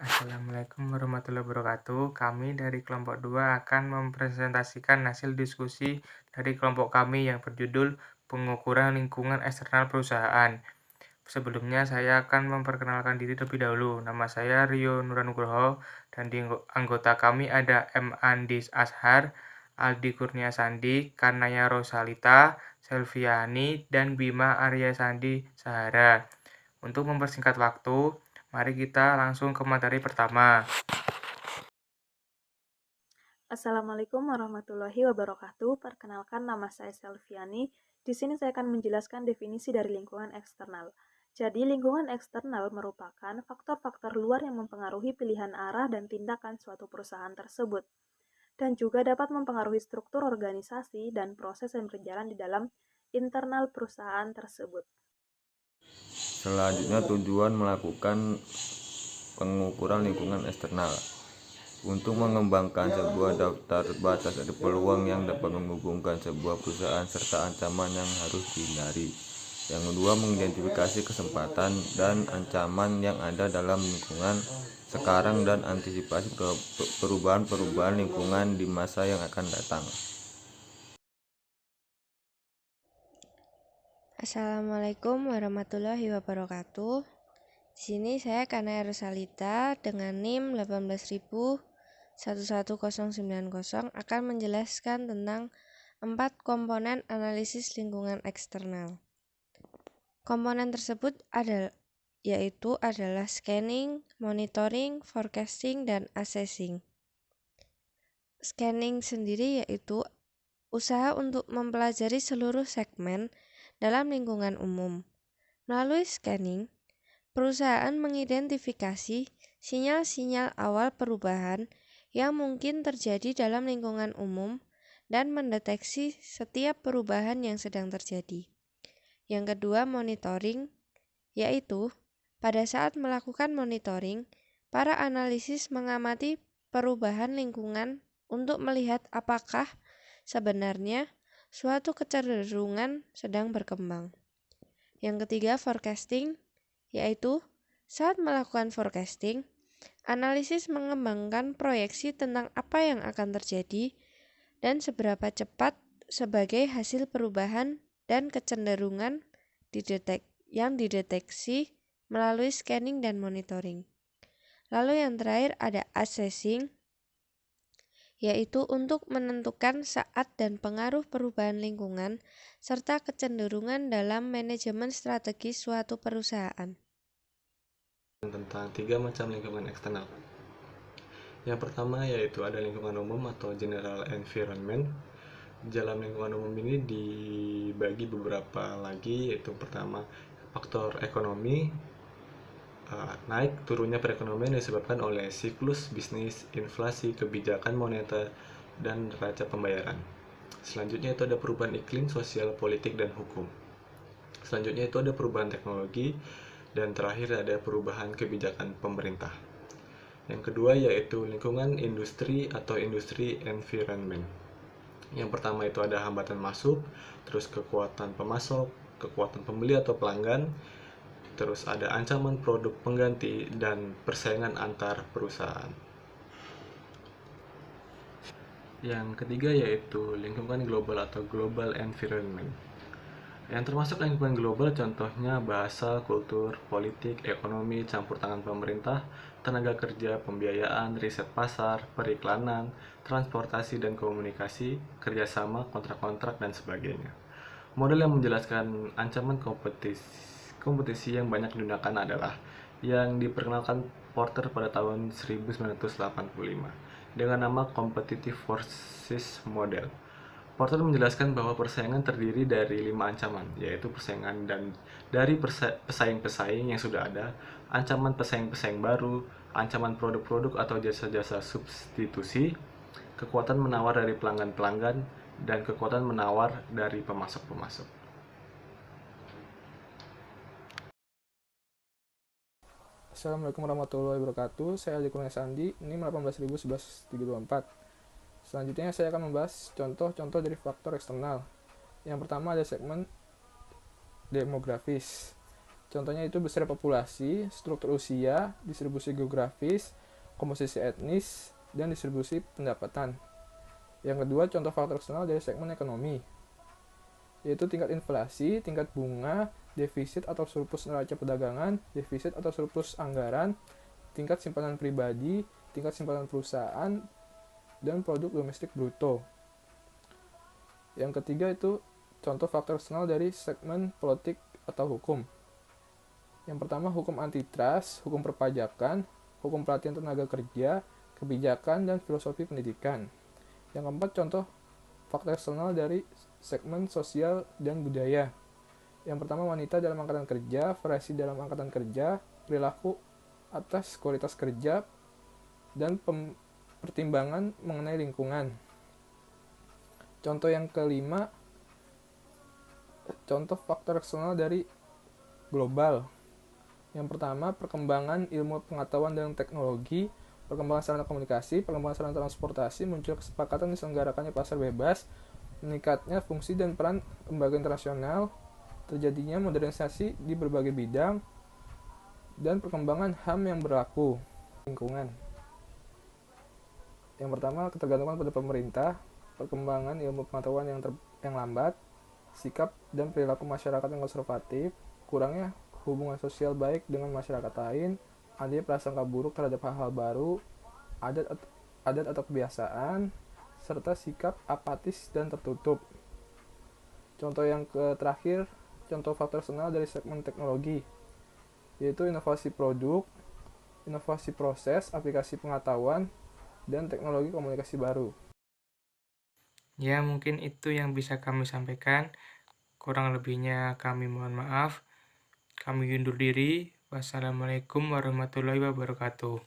Assalamualaikum warahmatullahi wabarakatuh. Kami dari kelompok 2 akan mempresentasikan hasil diskusi dari kelompok kami yang berjudul Pengukuran Lingkungan Eksternal Perusahaan. Sebelumnya saya akan memperkenalkan diri terlebih dahulu. Nama saya Rio Nuranugroho dan di anggota kami ada M. Andis Ashar, Aldi Kurnia Sandi, Kanaya Rosalita, Selviani, dan Bima Arya Sandi Sahara. Untuk mempersingkat waktu, mari kita langsung ke materi pertama. Assalamualaikum warahmatullahi wabarakatuh. Perkenalkan, nama saya Selviani. Di sini saya akan menjelaskan definisi dari lingkungan eksternal. Jadi, lingkungan eksternal merupakan faktor-faktor luar yang mempengaruhi pilihan arah dan tindakan suatu perusahaan tersebut, dan juga dapat mempengaruhi struktur organisasi dan proses yang berjalan di dalam internal perusahaan tersebut. Selanjutnya, tujuan melakukan pengukuran lingkungan eksternal untuk mengembangkan sebuah daftar batas dari peluang yang dapat menghubungkan sebuah perusahaan serta ancaman yang harus dihindari. Yang kedua, mengidentifikasi kesempatan dan ancaman yang ada dalam lingkungan sekarang dan antisipasi perubahan-perubahan lingkungan di masa yang akan datang. Assalamualaikum warahmatullahi wabarakatuh. Di sini saya Kanaya Rosalita dengan NIM 18090 akan menjelaskan tentang 4 komponen analisis lingkungan eksternal. Komponen tersebut adalah scanning, monitoring, forecasting, dan assessing. Scanning sendiri yaitu usaha untuk mempelajari seluruh segmen dalam lingkungan umum. Melalui scanning, perusahaan mengidentifikasi sinyal-sinyal awal perubahan yang mungkin terjadi dalam lingkungan umum dan mendeteksi setiap perubahan yang sedang terjadi. Yang kedua, monitoring, yaitu pada saat melakukan monitoring, para analisis mengamati perubahan lingkungan untuk melihat apakah sebenarnya suatu kecenderungan sedang berkembang. Yang ketiga, forecasting, yaitu saat melakukan forecasting, analisis mengembangkan proyeksi tentang apa yang akan terjadi dan seberapa cepat sebagai hasil perubahan dan kecenderungan yang dideteksi melalui scanning dan monitoring. Lalu yang terakhir ada assessing, yaitu untuk menentukan saat dan pengaruh perubahan lingkungan serta kecenderungan dalam manajemen strategi suatu perusahaan. Tentang 3 macam lingkungan eksternal. Yang pertama yaitu ada lingkungan umum atau general environment. Dalam lingkungan umum ini dibagi beberapa lagi, yaitu pertama faktor ekonomi. Naik turunnya perekonomian disebabkan oleh siklus bisnis, inflasi, kebijakan moneter, dan neraca pembayaran. Selanjutnya itu ada perubahan iklim, sosial, politik, dan hukum. Selanjutnya itu ada perubahan teknologi, dan terakhir ada perubahan kebijakan pemerintah. Yang kedua yaitu lingkungan industri atau industri environment. Yang pertama itu ada hambatan masuk, terus kekuatan pemasok, kekuatan pembeli atau pelanggan, terus ada ancaman produk pengganti, dan persaingan antar perusahaan. Yang ketiga yaitu lingkungan global atau global environment. Yang termasuk lingkungan global contohnya bahasa, kultur, politik, ekonomi, campur tangan pemerintah, tenaga kerja, pembiayaan, riset pasar, periklanan, transportasi dan komunikasi, kerjasama, kontrak-kontrak, dan sebagainya. Model yang menjelaskan ancaman kompetisi yang banyak digunakan adalah yang diperkenalkan Porter pada tahun 1985 dengan nama Competitive Forces Model. Porter menjelaskan bahwa persaingan terdiri dari 5 ancaman, yaitu persaingan dari pesaing-pesaing yang sudah ada, ancaman pesaing-pesaing baru, ancaman produk-produk atau jasa-jasa substitusi, kekuatan menawar dari pelanggan-pelanggan, dan kekuatan menawar dari pemasok-pemasok. Assalamualaikum warahmatullahi wabarakatuh. Saya Aldi Kurnia Sandi, NIM 1811324. Selanjutnya saya akan membahas contoh-contoh dari faktor eksternal. Yang pertama ada segmen demografis. Contohnya itu besar populasi, struktur usia, distribusi geografis, komposisi etnis, dan distribusi pendapatan. Yang kedua, contoh faktor eksternal dari segmen ekonomi, yaitu tingkat inflasi, tingkat bunga, defisit atau surplus neraca perdagangan, defisit atau surplus anggaran, tingkat simpanan pribadi, tingkat simpanan perusahaan, dan produk domestik bruto. Yang ketiga itu contoh faktor eksternal dari segmen politik atau hukum. Yang pertama, hukum antitrust, hukum perpajakan, hukum pelatihan tenaga kerja, kebijakan, dan filosofi pendidikan. Yang keempat, contoh faktor eksternal dari segmen sosial dan budaya. Yang pertama, wanita dalam angkatan kerja, variasi dalam angkatan kerja, perilaku atas kualitas kerja, dan pertimbangan mengenai lingkungan. Contoh yang kelima, contoh faktor eksternal dari global. Yang pertama, perkembangan ilmu pengetahuan dan teknologi, perkembangan sarana komunikasi, perkembangan sarana transportasi, muncul kesepakatan diselenggarakannya pasar bebas, meningkatnya fungsi dan peran lembaga internasional, terjadinya modernisasi di berbagai bidang, dan perkembangan HAM yang berlaku lingkungan. Yang pertama, ketergantungan pada pemerintah, perkembangan ilmu pengetahuan yang lambat, sikap dan perilaku masyarakat yang konservatif, kurangnya hubungan sosial baik dengan masyarakat lain, adanya prasangka buruk terhadap hal-hal baru, adat atau kebiasaan, serta sikap apatis dan tertutup. Contoh yang terakhir, contoh faktor eksternal dari segmen teknologi, yaitu inovasi produk, inovasi proses, aplikasi pengetahuan, dan teknologi komunikasi baru. Ya, mungkin itu yang bisa kami sampaikan. Kurang lebihnya kami mohon maaf. Kami undur diri. Wassalamualaikum warahmatullahi wabarakatuh.